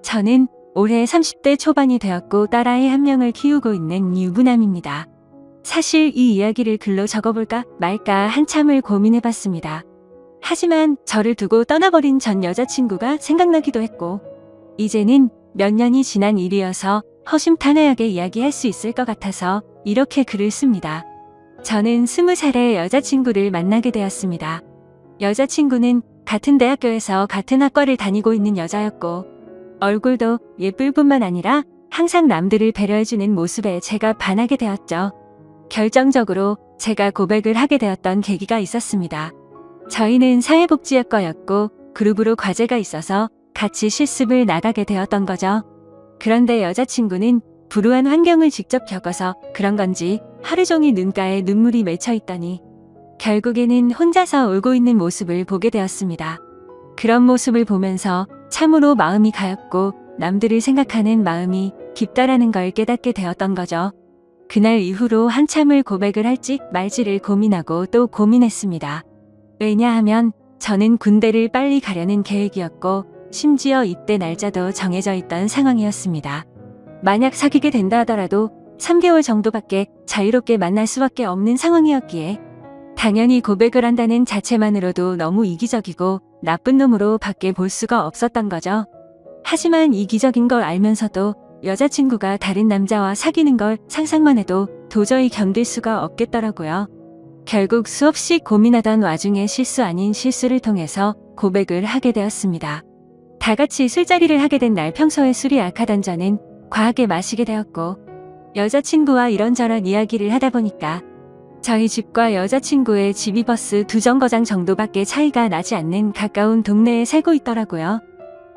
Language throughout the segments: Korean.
저는 올해 30대 초반이 되었고 딸아이 한 명을 키우고 있는 유부남입니다. 사실 이 이야기를 글로 적어볼까 말까 한참을 고민해봤습니다. 하지만 저를 두고 떠나버린 전 여자친구가 생각나기도 했고 이제는 몇 년이 지난 일이어서 허심탄회하게 이야기할 수 있을 것 같아서 이렇게 글을 씁니다. 저는 20살에 여자친구를 만나게 되었습니다. 여자친구는 같은 대학교에서 같은 학과를 다니고 있는 여자였고 얼굴도 예쁠 뿐만 아니라 항상 남들을 배려해주는 모습에 제가 반하게 되었죠. 결정적으로 제가 고백을 하게 되었던 계기가 있었습니다. 저희는 사회복지학과였고 그룹으로 과제가 있어서 같이 실습을 나가게 되었던 거죠. 그런데 여자친구는 불우한 환경을 직접 겪어서 그런 건지 하루 종일 눈가에 눈물이 맺혀 있더니 결국에는 혼자서 울고 있는 모습을 보게 되었습니다. 그런 모습을 보면서 참으로 마음이 가엽고 남들을 생각하는 마음이 깊다라는 걸 깨닫게 되었던 거죠. 그날 이후로 한참을 고백을 할지 말지를 고민하고 또 고민했습니다. 왜냐하면 저는 군대를 빨리 가려는 계획이었고 심지어 입대 날짜도 정해져 있던 상황이었습니다. 만약 사귀게 된다 하더라도 3개월 정도밖에 자유롭게 만날 수밖에 없는 상황이었기에 당연히 고백을 한다는 자체만으로도 너무 이기적이고 나쁜 놈으로 밖에 볼 수가 없었던 거죠. 하지만 이기적인 걸 알면서도 여자친구가 다른 남자와 사귀는 걸 상상만 해도 도저히 견딜 수가 없겠더라고요. 결국 수없이 고민하던 와중에 실수 아닌 실수를 통해서 고백을 하게 되었습니다. 다 같이 술자리를 하게 된 날 평소에 술이 약하던 저는 과하게 마시게 되었고 여자친구와 이런저런 이야기를 하다 보니까 저희 집과 여자친구의 집이 버스 2정거장 정도밖에 차이가 나지 않는 가까운 동네에 살고 있더라고요.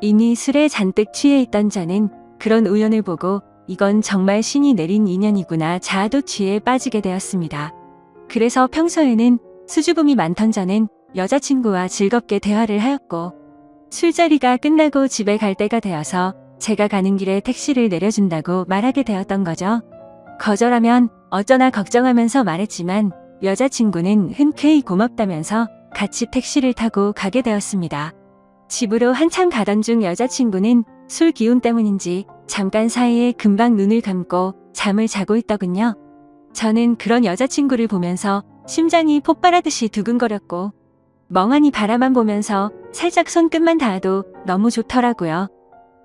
이미 술에 잔뜩 취해 있던 저는 그런 우연을 보고 이건 정말 신이 내린 인연이구나 자아도취에 빠지게 되었습니다. 그래서 평소에는 수줍음이 많던 저는 여자친구와 즐겁게 대화를 하였고 술자리가 끝나고 집에 갈 때가 되어서 제가 가는 길에 택시를 내려준다고 말하게 되었던 거죠. 거절하면 어쩌나 걱정하면서 말했지만 여자친구는 흔쾌히 고맙다면서 같이 택시를 타고 가게 되었습니다. 집으로 한참 가던 중 여자친구는 술 기운 때문인지 잠깐 사이에 금방 눈을 감고 잠을 자고 있더군요. 저는 그런 여자친구를 보면서 심장이 폭발하듯이 두근거렸고 멍하니 바라만 보면서 살짝 손끝만 닿아도 너무 좋더라고요.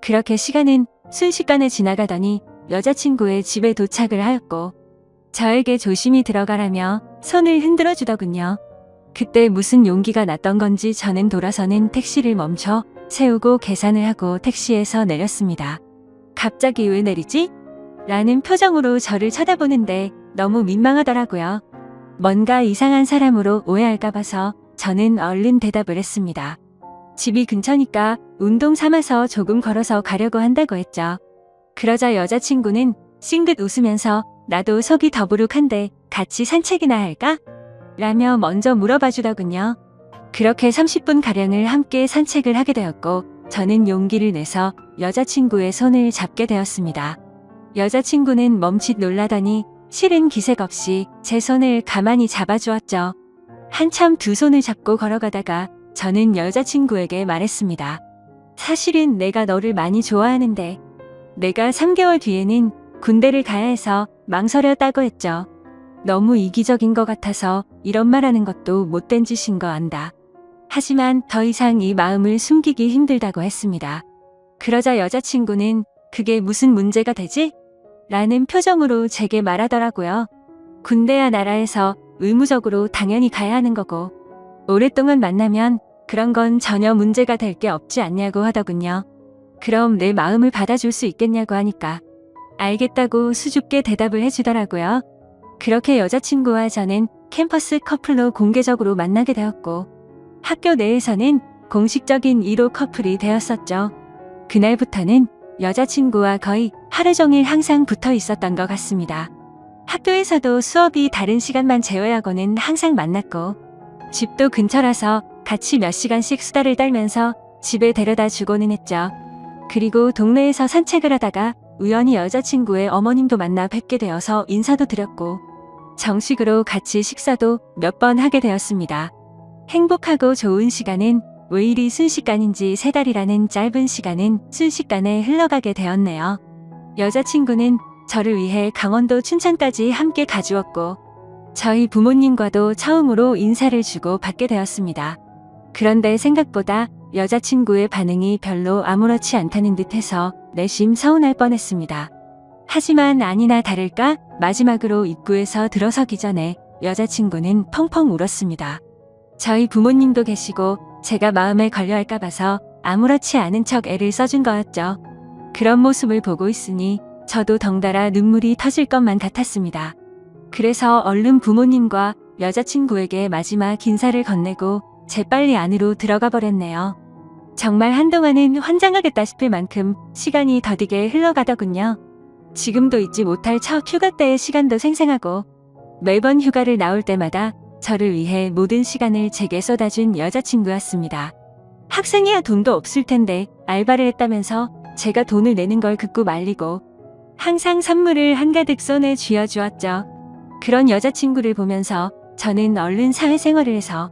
그렇게 시간은 순식간에 지나가더니 여자친구의 집에 도착을 하였고 저에게 조심히 들어가라며 손을 흔들어 주더군요. 그때 무슨 용기가 났던 건지 저는 돌아서는 택시를 멈춰 세우고 계산을 하고 택시에서 내렸습니다. 갑자기 왜 내리지? 라는 표정으로 저를 쳐다보는데 너무 민망하더라고요. 뭔가 이상한 사람으로 오해할까 봐서 저는 얼른 대답을 했습니다. 집이 근처니까 운동 삼아서 조금 걸어서 가려고 한다고 했죠. 그러자 여자친구는 싱긋 웃으면서 나도 속이 더부룩한데 같이 산책이나 할까? 라며 먼저 물어봐 주더군요. 그렇게 30분가량을 함께 산책을 하게 되었고 저는 용기를 내서 여자친구의 손을 잡게 되었습니다. 여자친구는 멈칫 놀라더니 싫은 기색 없이 제 손을 가만히 잡아주었죠. 한참 두 손을 잡고 걸어가다가 저는 여자친구에게 말했습니다. 사실은 내가 너를 많이 좋아하는데 내가 3개월 뒤에는 군대를 가야 해서 망설였다고 했죠. 너무 이기적인 것 같아서 이런 말하는 것도 못된 짓인 거 안다. 하지만 더 이상 이 마음을 숨기기 힘들다고 했습니다. 그러자 여자친구는 그게 무슨 문제가 되지? 라는 표정으로 제게 말하더라고요. 군대야 나라에서 의무적으로 당연히 가야 하는 거고 오랫동안 만나면 그런 건 전혀 문제가 될 게 없지 않냐고 하더군요. 그럼 내 마음을 받아줄 수 있겠냐고 하니까 알겠다고 수줍게 대답을 해주더라고요. 그렇게 여자친구와 저는 캠퍼스 커플로 공개적으로 만나게 되었고 학교 내에서는 공식적인 1호 커플이 되었었죠. 그날부터는 여자친구와 거의 하루 종일 항상 붙어 있었던 것 같습니다. 학교에서도 수업이 다른 시간만 제외하고는 항상 만났고 집도 근처라서 같이 몇 시간씩 수다를 떨면서 집에 데려다 주고는 했죠. 그리고 동네에서 산책을 하다가 우연히 여자친구의 어머님도 만나 뵙게 되어서 인사도 드렸고 정식으로 같이 식사도 몇 번 하게 되었습니다. 행복하고 좋은 시간은 왜 이리 순식간인지 3달이라는 짧은 시간은 순식간에 흘러가게 되었네요. 여자친구는 저를 위해 강원도 춘천까지 함께 가주었고 저희 부모님과도 처음으로 인사를 주고 받게 되었습니다. 그런데 생각보다 여자친구의 반응이 별로 아무렇지 않다는 듯해서 내심 서운할 뻔했습니다. 하지만 아니나 다를까 마지막으로 입구에서 들어서기 전에 여자친구는 펑펑 울었습니다. 저희 부모님도 계시고 제가 마음에 걸려할까 봐서 아무렇지 않은 척 애를 써준 거였죠. 그런 모습을 보고 있으니 저도 덩달아 눈물이 터질 것만 같았습니다. 그래서 얼른 부모님과 여자친구에게 마지막 인사를 건네고 재빨리 안으로 들어가 버렸네요. 정말 한동안은 환장하겠다 싶을 만큼 시간이 더디게 흘러가더군요. 지금도 잊지 못할 첫 휴가 때의 시간도 생생하고 매번 휴가를 나올 때마다 저를 위해 모든 시간을 제게 쏟아준 여자친구였습니다. 학생이야 돈도 없을 텐데 알바를 했다면서 제가 돈을 내는 걸 듣고 말리고 항상 선물을 한가득 손에 쥐어주었죠. 그런 여자친구를 보면서 저는 얼른 사회생활을 해서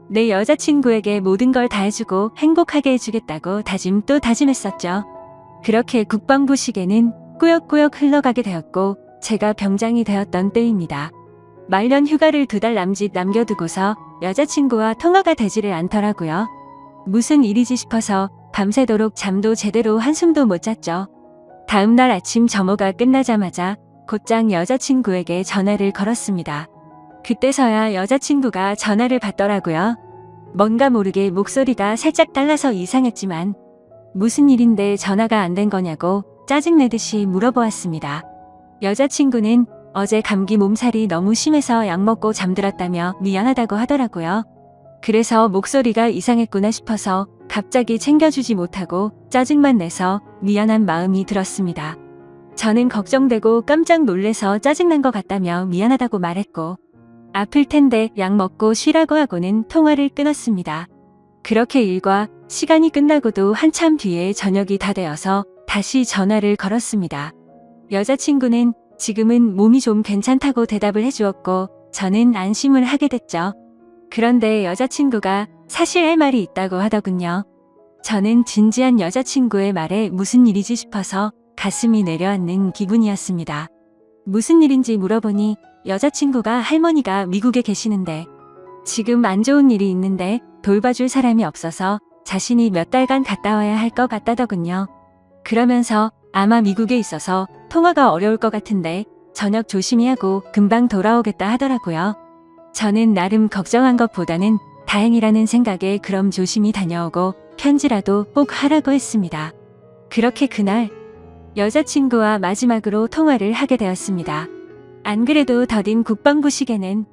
내 여자친구에게 모든 걸 다 해주고 행복하게 해주겠다고 다짐 또 다짐했었죠. 그렇게 국방부 시계는 꾸역꾸역 흘러가게 되었고 제가 병장이 되었던 때입니다. 말년 휴가를 2달 남짓 남겨두고서 여자친구와 통화가 되지를 않더라고요. 무슨 일이지 싶어서 밤새도록 잠도 제대로 한숨도 못 잤죠. 다음날 아침 점호가 끝나자마자 곧장 여자친구에게 전화를 걸었습니다. 그때서야 여자친구가 전화를 받더라고요. 뭔가 모르게 목소리가 살짝 달라서 이상했지만 무슨 일인데 전화가 안 된 거냐고 짜증내듯이 물어보았습니다. 여자친구는 어제 감기 몸살이 너무 심해서 약 먹고 잠들었다며 미안하다고 하더라고요. 그래서 목소리가 이상했구나 싶어서 갑자기 챙겨주지 못하고 짜증만 내서 미안한 마음이 들었습니다. 저는 걱정되고 깜짝 놀래서 짜증난 것 같다며 미안하다고 말했고 아플 텐데 약 먹고 쉬라고 하고는 통화를 끊었습니다. 그렇게 일과 시간이 끝나고도 한참 뒤에 저녁이 다 되어서 다시 전화를 걸었습니다. 여자친구는 지금은 몸이 좀 괜찮다고 대답을 해주었고 저는 안심을 하게 됐죠. 그런데 여자친구가 사실 할 말이 있다고 하더군요. 저는 진지한 여자친구의 말에 무슨 일이지 싶어서 가슴이 내려앉는 기분이었습니다. 무슨 일인지 물어보니 여자친구가 할머니가 미국에 계시는데 지금 안 좋은 일이 있는데 돌봐줄 사람이 없어서 자신이 몇 달간 갔다 와야 할 것 같다더군요. 그러면서 아마 미국에 있어서 통화가 어려울 것 같은데 저녁 조심히 하고 금방 돌아오겠다 하더라고요. 저는 나름 걱정한 것보다는 다행이라는 생각에 그럼 조심히 다녀오고 편지라도 꼭 하라고 했습니다. 그렇게 그날 여자친구와 마지막으로 통화를 하게 되었습니다. 안 그래도 더딘 국방부 시계는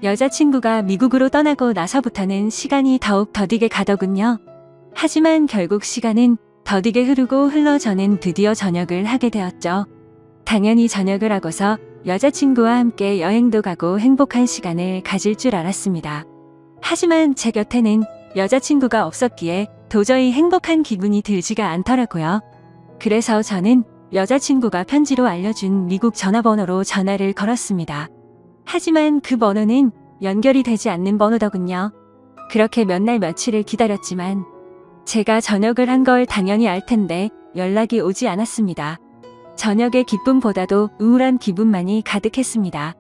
여자친구가 미국으로 떠나고 나서부터는 시간이 더욱 더디게 가더군요. 하지만 결국 시간은 더디게 흐르고 흘러 저는 드디어 전역을 하게 되었죠. 당연히 전역을 하고서 여자친구와 함께 여행도 가고 행복한 시간을 가질 줄 알았습니다. 하지만 제 곁에는 여자친구가 없었기에 도저히 행복한 기분이 들지가 않더라고요. 그래서 저는 여자친구가 편지로 알려준 미국 전화번호로 전화를 걸었습니다. 하지만 그 번호는 연결이 되지 않는 번호더군요. 그렇게 몇 날 며칠을 기다렸지만 제가 전역을 한 걸 당연히 알 텐데 연락이 오지 않았습니다. 저녁의 기쁨보다도 우울한 기분만이 가득했습니다.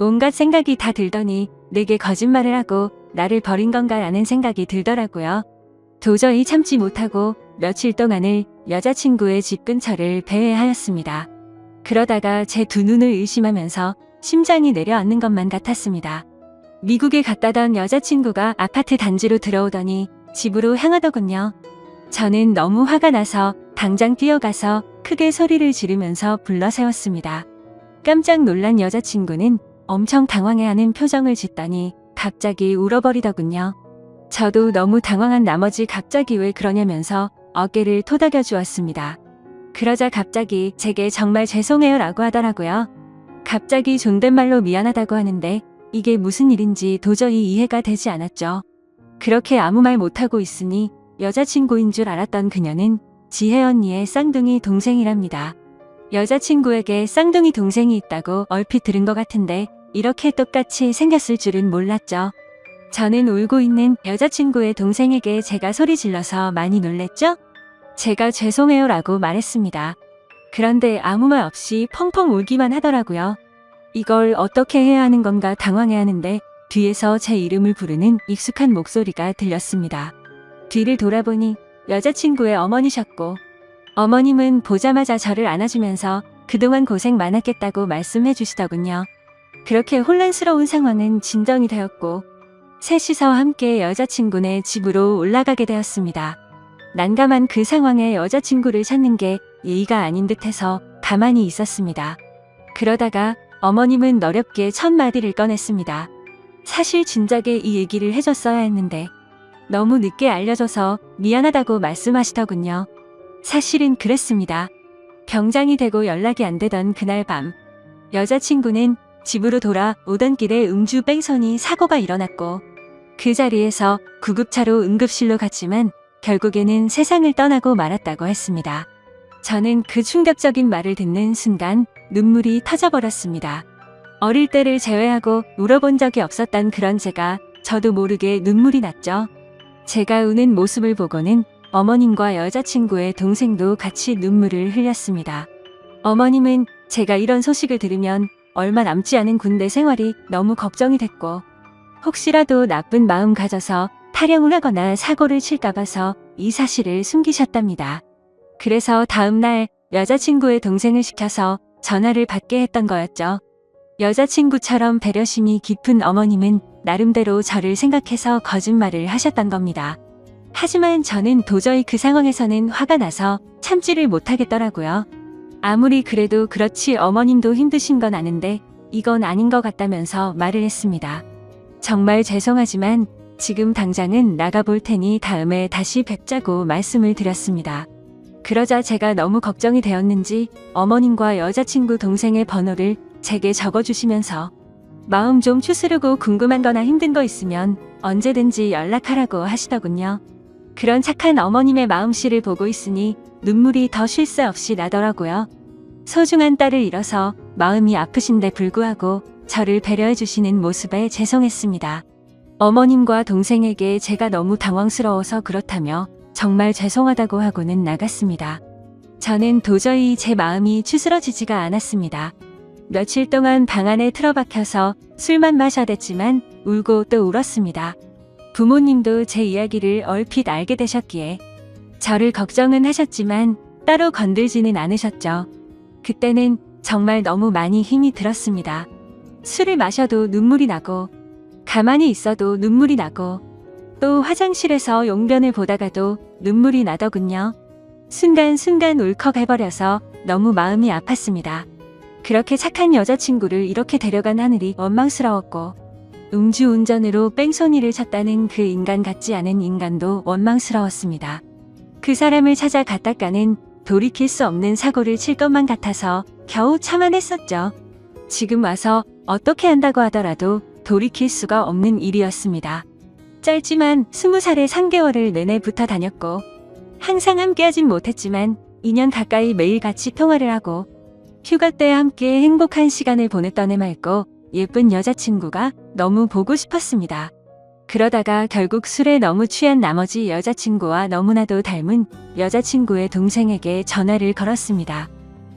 온갖 생각이 다 들더니 내게 거짓말을 하고 나를 버린 건가라는 생각이 들더라고요. 도저히 참지 못하고 며칠 동안을 여자친구의 집 근처를 배회하였습니다. 그러다가 제 두 눈을 의심하면서 심장이 내려앉는 것만 같았습니다. 미국에 갔다던 여자친구가 아파트 단지로 들어오더니 집으로 향하더군요. 저는 너무 화가 나서 당장 뛰어가서 크게 소리를 지르면서 불러세웠습니다. 깜짝 놀란 여자친구는 엄청 당황해하는 표정을 짓더니 갑자기 울어버리더군요. 저도 너무 당황한 나머지 갑자기 왜 그러냐면서 어깨를 토닥여 주었습니다. 그러자 갑자기 제게 정말 죄송해요 라고 하더라고요. 갑자기 존댓말로 미안하다고 하는데 이게 무슨 일인지 도저히 이해가 되지 않았죠. 그렇게 아무 말 못하고 있으니 여자친구인 줄 알았던 그녀는 지혜 언니의 쌍둥이 동생이랍니다. 여자친구에게 쌍둥이 동생이 있다고 얼핏 들은 것 같은데 이렇게 똑같이 생겼을 줄은 몰랐죠. 저는 울고 있는 여자친구의 동생에게 제가 소리 질러서 많이 놀랬죠? 제가 죄송해요 라고 말했습니다. 그런데 아무 말 없이 펑펑 울기만 하더라고요. 이걸 어떻게 해야 하는 건가 당황해 하는데 뒤에서 제 이름을 부르는 익숙한 목소리가 들렸습니다. 뒤를 돌아보니 여자친구의 어머니셨고, 어머님은 보자마자 저를 안아주면서 그동안 고생 많았겠다고 말씀해 주시더군요. 그렇게 혼란스러운 상황은 진정이 되었고 셋이서 함께 여자친구네 집으로 올라가게 되었습니다. 난감한 그 상황에 여자친구를 찾는 게 예의가 아닌 듯해서 가만히 있었습니다. 그러다가 어머님은 너렵게 첫 마디를 꺼냈습니다. 사실 진작에 이 얘기를 해줬어야 했는데 너무 늦게 알려줘서 미안하다고 말씀하시더군요. 사실은 그랬습니다. 병장이 되고 연락이 안 되던 그날 밤, 여자친구는 집으로 돌아오던 길에 음주 뺑소니 사고가 일어났고 그 자리에서 구급차로 응급실로 갔지만 결국에는 세상을 떠나고 말았다고 했습니다. 저는 그 충격적인 말을 듣는 순간 눈물이 터져버렸습니다. 어릴 때를 제외하고 울어본 적이 없었던 그런 제가 저도 모르게 눈물이 났죠. 제가 우는 모습을 보고는 어머님과 여자친구의 동생도 같이 눈물을 흘렸습니다. 어머님은 제가 이런 소식을 들으면 얼마 남지 않은 군대 생활이 너무 걱정이 됐고 혹시라도 나쁜 마음 가져서 탈영을 하거나 사고를 칠까 봐서 이 사실을 숨기셨답니다. 그래서 다음 날 여자친구의 동생을 시켜서 전화를 받게 했던 거였죠. 여자친구처럼 배려심이 깊은 어머님은 나름대로 저를 생각해서 거짓말을 하셨던 겁니다. 하지만 저는 도저히 그 상황에서는 화가 나서 참지를 못하겠더라고요. 아무리 그래도 그렇지 어머님도 힘드신 건 아는데 이건 아닌 것 같다면서 말을 했습니다. 정말 죄송하지만 지금 당장은 나가볼 테니 다음에 다시 뵙자고 말씀을 드렸습니다. 그러자 제가 너무 걱정이 되었는지 어머님과 여자친구 동생의 번호를 제게 적어주시면서 마음 좀 추스르고 궁금한 거나 힘든 거 있으면 언제든지 연락하라고 하시더군요. 그런 착한 어머님의 마음씨를 보고 있으니 눈물이 더 쉴 새 없이 나더라고요. 소중한 딸을 잃어서 마음이 아프신데 불구하고 저를 배려해 주시는 모습에 죄송했습니다. 어머님과 동생에게 제가 너무 당황스러워서 그렇다며 정말 죄송하다고 하고는 나갔습니다. 저는 도저히 제 마음이 추스러지지가 않았습니다. 며칠 동안 방 안에 틀어박혀서 술만 마셔댔지만 울고 또 울었습니다. 부모님도 제 이야기를 얼핏 알게 되셨기에 저를 걱정은 하셨지만 따로 건들지는 않으셨죠. 그때는 정말 너무 많이 힘이 들었습니다. 술을 마셔도 눈물이 나고 가만히 있어도 눈물이 나고 또 화장실에서 용변을 보다가도 눈물이 나더군요. 순간순간 울컥해버려서 너무 마음이 아팠습니다. 그렇게 착한 여자친구를 이렇게 데려간 하늘이 원망스러웠고 음주운전으로 뺑소니를 쳤다는 그 인간 같지 않은 인간도 원망스러웠습니다. 그 사람을 찾아 갔다가는 돌이킬 수 없는 사고를 칠 것만 같아서 겨우 참아냈었죠. 지금 와서 어떻게 한다고 하더라도 돌이킬 수가 없는 일이었습니다. 짧지만 20살의 3개월을 내내 붙어 다녔고 항상 함께하진 못했지만 2년 가까이 매일 같이 통화를 하고 휴가 때 함께 행복한 시간을 보냈던 해맑고 예쁜 여자친구가 너무 보고 싶었습니다. 그러다가 결국 술에 너무 취한 나머지 여자친구와 너무나도 닮은 여자친구의 동생에게 전화를 걸었습니다.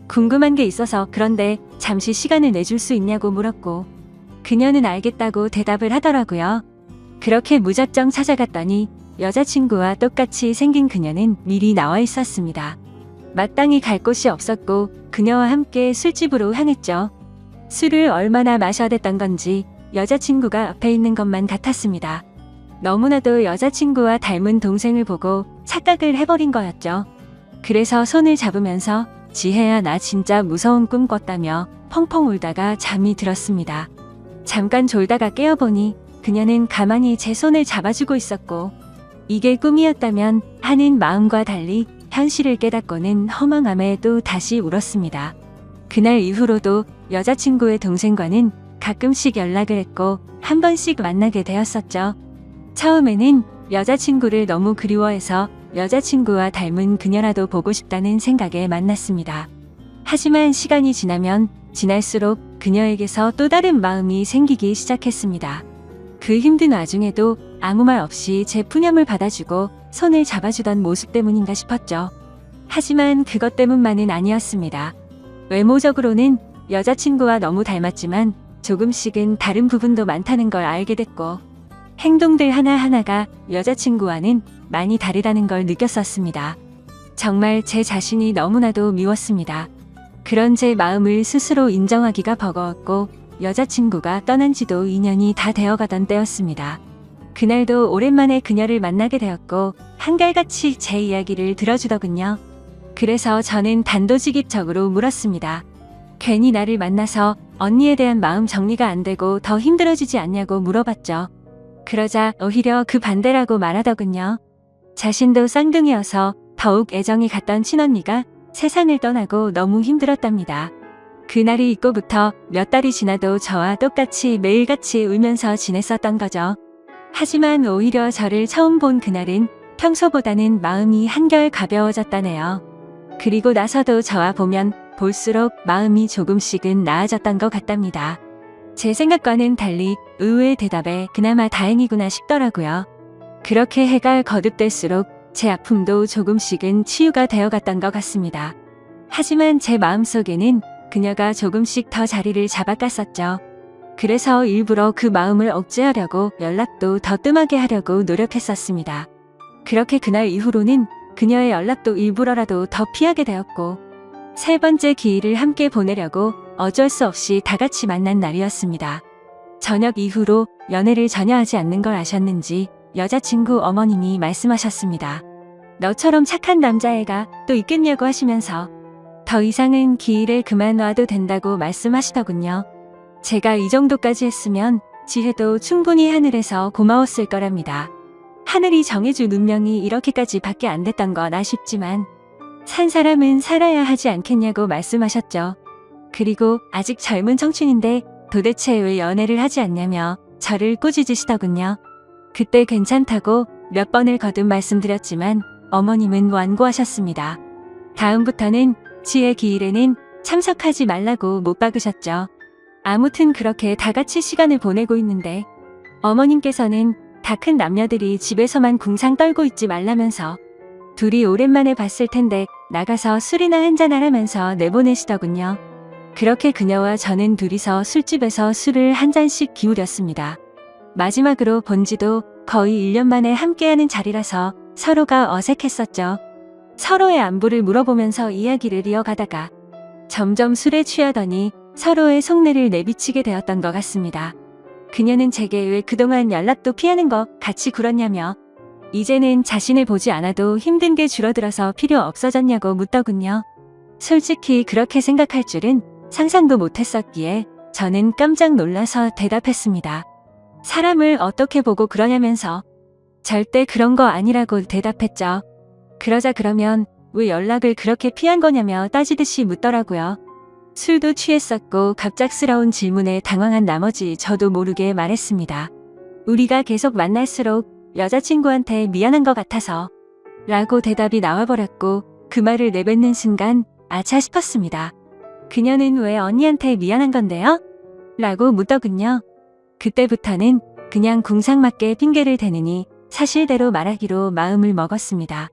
궁금한 게 있어서 그런데 잠시 시간을 내줄 수 있냐고 물었고 그녀는 알겠다고 대답을 하더라고요. 그렇게 무작정 찾아갔더니 여자친구와 똑같이 생긴 그녀는 미리 나와 있었습니다. 마땅히 갈 곳이 없었고 그녀와 함께 술집으로 향했죠. 술을 얼마나 마셔댔던 건지 여자친구가 앞에 있는 것만 같았습니다. 너무나도 여자친구와 닮은 동생을 보고 착각을 해버린 거였죠. 그래서 손을 잡으면서 지혜야 나 진짜 무서운 꿈 꿨다며 펑펑 울다가 잠이 들었습니다. 잠깐 졸다가 깨어보니 그녀는 가만히 제 손을 잡아주고 있었고 이게 꿈이었다면 하는 마음과 달리 현실을 깨닫고는 허망함에 또 다시 울었습니다. 그날 이후로도 여자친구의 동생과는 가끔씩 연락을 했고 한 번씩 만나게 되었었죠. 처음에는 여자친구를 너무 그리워해서 여자친구와 닮은 그녀라도 보고 싶다는 생각에 만났습니다. 하지만 시간이 지나면 지날수록 그녀에게서 또 다른 마음이 생기기 시작했습니다. 그 힘든 와중에도 아무 말 없이 제 푸념을 받아주고 손을 잡아주던 모습 때문인가 싶었죠. 하지만 그것 때문만은 아니었습니다. 외모적으로는 여자친구와 너무 닮았지만 조금씩은 다른 부분도 많다는 걸 알게 됐고, 행동들 하나하나가 여자친구와는 많이 다르다는 걸 느꼈었습니다. 정말 제 자신이 너무나도 미웠습니다. 그런 제 마음을 스스로 인정하기가 버거웠고, 여자친구가 떠난 지도 2년이 다 되어가던 때였습니다. 그날도 오랜만에 그녀를 만나게 되었고 한결같이 제 이야기를 들어주더군요. 그래서 저는 단도직입적으로 물었습니다. 괜히 나를 만나서 언니에 대한 마음 정리가 안 되고 더 힘들어지지 않냐고 물어봤죠. 그러자 오히려 그 반대라고 말하더군요. 자신도 쌍둥이여서 더욱 애정이 갔던 친언니가 세상을 떠나고 너무 힘들었답니다. 그날이 있고부터 몇 달이 지나도 저와 똑같이 매일같이 울면서 지냈었던 거죠. 하지만 오히려 저를 처음 본 그날은 평소보다는 마음이 한결 가벼워졌다네요. 그리고 나서도 저와 보면 볼수록 마음이 조금씩은 나아졌던 것 같답니다. 제 생각과는 달리 의외의 대답에 그나마 다행이구나 싶더라고요. 그렇게 해가 거듭될수록 제 아픔도 조금씩은 치유가 되어갔던 것 같습니다. 하지만 제 마음속에는 그녀가 조금씩 더 자리를 잡아갔었죠. 그래서 일부러 그 마음을 억제하려고 연락도 더 뜸하게 하려고 노력했었습니다. 그렇게 그날 이후로는 그녀의 연락도 일부러라도 더 피하게 되었고, 세 번째 기일을 함께 보내려고 어쩔 수 없이 다 같이 만난 날이었습니다. 저녁 이후로 연애를 전혀 하지 않는 걸 아셨는지 여자친구 어머님이 말씀하셨습니다. 너처럼 착한 남자애가 또 있겠냐고 하시면서 더 이상은 기일에 그만 와도 된다고 말씀하시더군요. 제가 이 정도까지 했으면 지혜도 충분히 하늘에서 고마웠을 거랍니다. 하늘이 정해준 운명이 이렇게까지 밖에 안 됐던 건 아쉽지만 산 사람은 살아야 하지 않겠냐고 말씀하셨죠. 그리고 아직 젊은 청춘인데 도대체 왜 연애를 하지 않냐며 저를 꾸짖으시더군요. 그때 괜찮다고 몇 번을 거듭 말씀드렸지만 어머님은 완고하셨습니다. 다음부터는 지혜 기일에는 참석하지 말라고 못 박으셨죠. 아무튼 그렇게 다 같이 시간을 보내고 있는데 어머님께서는 다 큰 남녀들이 집에서만 궁상 떨고 있지 말라면서 둘이 오랜만에 봤을 텐데 나가서 술이나 한잔하라면서 내보내시더군요. 그렇게 그녀와 저는 둘이서 술집에서 술을 한 잔씩 기울였습니다. 마지막으로 본 지도 거의 1년 만에 함께하는 자리라서 서로가 어색했었죠. 서로의 안부를 물어보면서 이야기를 이어가다가 점점 술에 취하더니 서로의 속내를 내비치게 되었던 것 같습니다. 그녀는 제게 왜 그동안 연락도 피하는 거 같이 굴었냐며 이제는 자신을 보지 않아도 힘든 게 줄어들어서 필요 없어졌냐고 묻더군요. 솔직히 그렇게 생각할 줄은 상상도 못했었기에 저는 깜짝 놀라서 대답했습니다. 사람을 어떻게 보고 그러냐면서 절대 그런 거 아니라고 대답했죠. 그러자 그러면 왜 연락을 그렇게 피한 거냐며 따지듯이 묻더라고요. 술도 취했었고 갑작스러운 질문에 당황한 나머지 저도 모르게 말했습니다. 우리가 계속 만날수록 여자친구한테 미안한 것 같아서 라고 대답이 나와버렸고 그 말을 내뱉는 순간 아차 싶었습니다. 그녀는 왜 언니한테 미안한 건데요? 라고 묻더군요. 그때부터는 그냥 궁상맞게 핑계를 대느니 사실대로 말하기로 마음을 먹었습니다.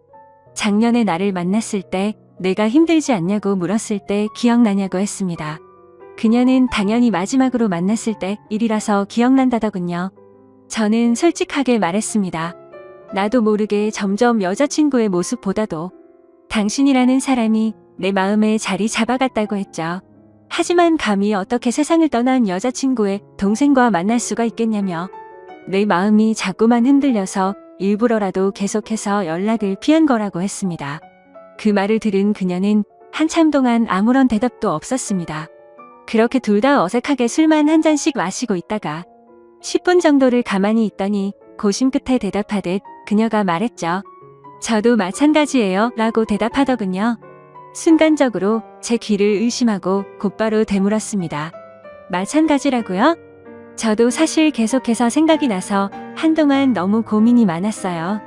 작년에 나를 만났을 때 내가 힘들지 않냐고 물었을 때 기억나냐고 했습니다. 그녀는 당연히 마지막으로 만났을 때 일이라서 기억난다더군요. 저는 솔직하게 말했습니다. 나도 모르게 점점 여자친구의 모습보다도 당신이라는 사람이 내 마음에 자리 잡아갔다고 했죠. 하지만 감히 어떻게 세상을 떠난 여자친구의 동생과 만날 수가 있겠냐며 내 마음이 자꾸만 흔들려서 일부러라도 계속해서 연락을 피한 거라고 했습니다. 그 말을 들은 그녀는 한참 동안 아무런 대답도 없었습니다. 그렇게 둘 다 어색하게 술만 한 잔씩 마시고 있다가 10분 정도를 가만히 있더니 고심 끝에 대답하듯 그녀가 말했죠. 저도 마찬가지예요 라고 대답하더군요. 순간적으로 제 귀를 의심하고 곧바로 되물었습니다. 마찬가지라고요? 저도 사실 계속해서 생각이 나서 한동안 너무 고민이 많았어요.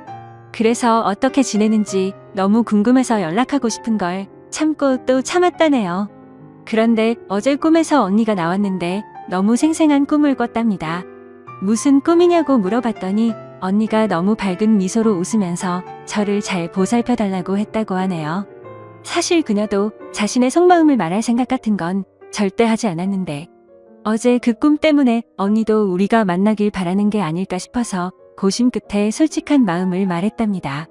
그래서 어떻게 지내는지 너무 궁금해서 연락하고 싶은 걸 참고 또 참았다네요. 그런데 어제 꿈에서 언니가 나왔는데 너무 생생한 꿈을 꿨답니다. 무슨 꿈이냐고 물어봤더니 언니가 너무 밝은 미소로 웃으면서 저를 잘 보살펴달라고 했다고 하네요. 사실 그녀도 자신의 속마음을 말할 생각 같은 건 절대 하지 않았는데 어제 그 꿈 때문에 언니도 우리가 만나길 바라는 게 아닐까 싶어서 고심 끝에 솔직한 마음을 말했답니다.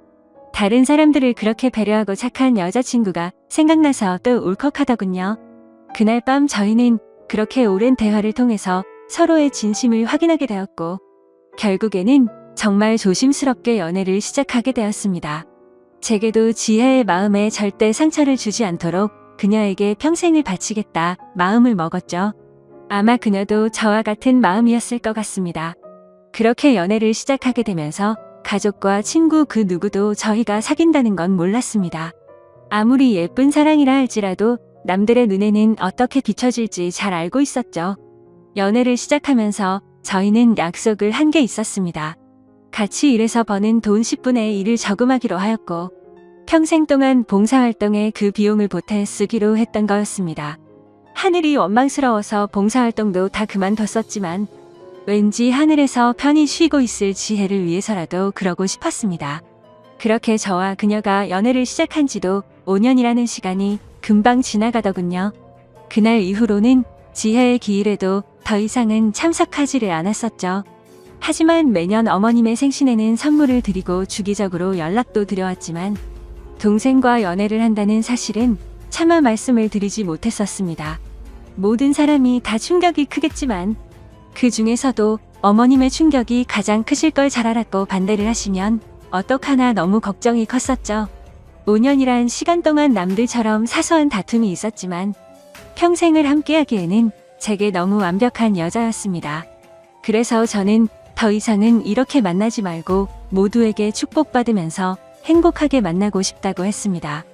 다른 사람들을 그렇게 배려하고 착한 여자친구가 생각나서 또 울컥하더군요. 그날 밤 저희는 그렇게 오랜 대화를 통해서 서로의 진심을 확인하게 되었고 결국에는 정말 조심스럽게 연애를 시작하게 되었습니다. 제게도 지혜의 마음에 절대 상처를 주지 않도록 그녀에게 평생을 바치겠다 마음을 먹었죠. 아마 그녀도 저와 같은 마음이었을 것 같습니다. 그렇게 연애를 시작하게 되면서 가족과 친구 그 누구도 저희가 사귄다는 건 몰랐습니다. 아무리 예쁜 사랑이라 할지라도 남들의 눈에는 어떻게 비춰질지 잘 알고 있었죠. 연애를 시작하면서 저희는 약속을 한 게 있었습니다. 같이 일해서 버는 돈 10분의 1을 저금하기로 하였고 평생 동안 봉사활동에 그 비용을 보태 쓰기로 했던 거였습니다. 하늘이 원망스러워서 봉사활동도 다 그만뒀었지만 왠지 하늘에서 편히 쉬고 있을 지혜를 위해서라도 그러고 싶었습니다. 그렇게 저와 그녀가 연애를 시작한 지도 5년이라는 시간이 금방 지나가더군요. 그날 이후로는 지혜의 기일에도 더 이상은 참석하지를 않았었죠. 하지만 매년 어머님의 생신에는 선물을 드리고 주기적으로 연락도 드려왔지만 동생과 연애를 한다는 사실은 차마 말씀을 드리지 못했었습니다. 모든 사람이 다 충격이 크겠지만 그 중에서도 어머님의 충격이 가장 크실 걸 잘 알았고 반대를 하시면 어떡하나 너무 걱정이 컸었죠. 5년이란 시간 동안 남들처럼 사소한 다툼이 있었지만 평생을 함께하기에는 제게 너무 완벽한 여자였습니다. 그래서 저는 더 이상은 이렇게 만나지 말고 모두에게 축복받으면서 행복하게 만나고 싶다고 했습니다.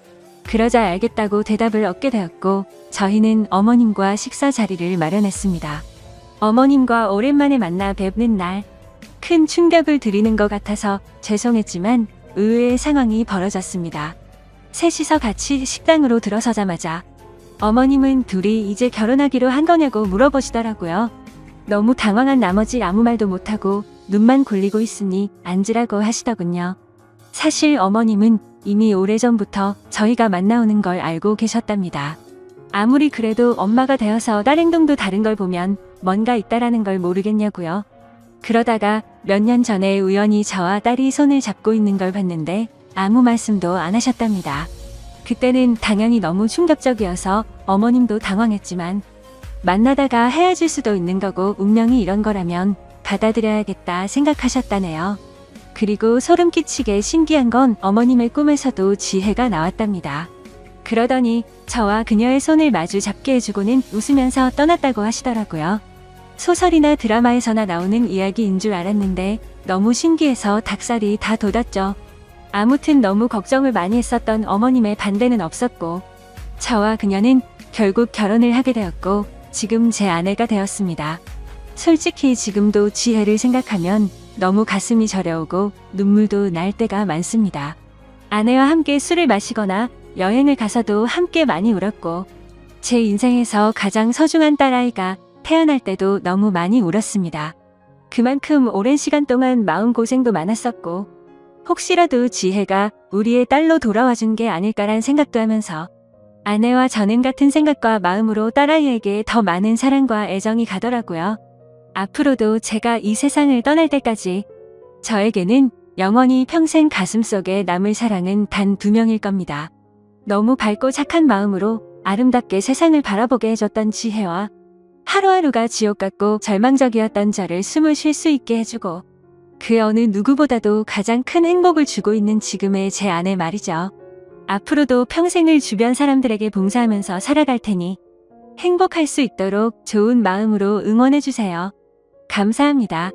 그러자 알겠다고 대답을 얻게 되었고 저희는 어머님과 식사 자리를 마련했습니다. 어머님과 오랜만에 만나 뵙는 날, 큰 충격을 드리는 것 같아서 죄송했지만 의외의 상황이 벌어졌습니다. 셋이서 같이 식당으로 들어서자마자 어머님은 둘이 이제 결혼하기로 한 거냐고 물어보시더라고요. 너무 당황한 나머지 아무 말도 못하고 눈만 굴리고 있으니 앉으라고 하시더군요. 사실 어머님은 이미 오래전부터 저희가 만나오는 걸 알고 계셨답니다. 아무리 그래도 엄마가 되어서 딸 행동도 다른 걸 보면 뭔가 있다라는 걸 모르겠냐고요. 그러다가 몇 년 전에 우연히 저와 딸이 손을 잡고 있는 걸 봤는데 아무 말씀도 안 하셨답니다. 그때는 당연히 너무 충격적이어서 어머님도 당황했지만 만나다가 헤어질 수도 있는 거고 운명이 이런 거라면 받아들여야겠다 생각하셨다네요. 그리고 소름 끼치게 신기한 건 어머님의 꿈에서도 지혜가 나왔답니다. 그러더니 저와 그녀의 손을 마주 잡게 해주고는 웃으면서 떠났다고 하시더라고요. 소설이나 드라마에서나 나오는 이야기인 줄 알았는데 너무 신기해서 닭살이 다 돋았죠. 아무튼 너무 걱정을 많이 했었던 어머님의 반대는 없었고 저와 그녀는 결국 결혼을 하게 되었고 지금 제 아내가 되었습니다. 솔직히 지금도 지혜를 생각하면 너무 가슴이 저려오고 눈물도 날 때가 많습니다. 아내와 함께 술을 마시거나 여행을 가서도 함께 많이 울었고 제 인생에서 가장 소중한 딸아이가 태어날 때도 너무 많이 울었습니다. 그만큼 오랜 시간 동안 마음고생도 많았었고 혹시라도 지혜가 우리의 딸로 돌아와 준 게 아닐까란 생각도 하면서 아내와 저는 같은 생각과 마음으로 딸아이에게 더 많은 사랑과 애정이 가더라고요. 앞으로도 제가 이 세상을 떠날 때까지 저에게는 영원히 평생 가슴속에 남을 사랑은 단 2명일 겁니다. 너무 밝고 착한 마음으로 아름답게 세상을 바라보게 해줬던 지혜와 하루하루가 지옥 같고 절망적이었던 저를 숨을 쉴 수 있게 해주고 그 어느 누구보다도 가장 큰 행복을 주고 있는 지금의 제 아내 말이죠. 앞으로도 평생을 주변 사람들에게 봉사하면서 살아갈 테니 행복할 수 있도록 좋은 마음으로 응원해주세요. 감사합니다.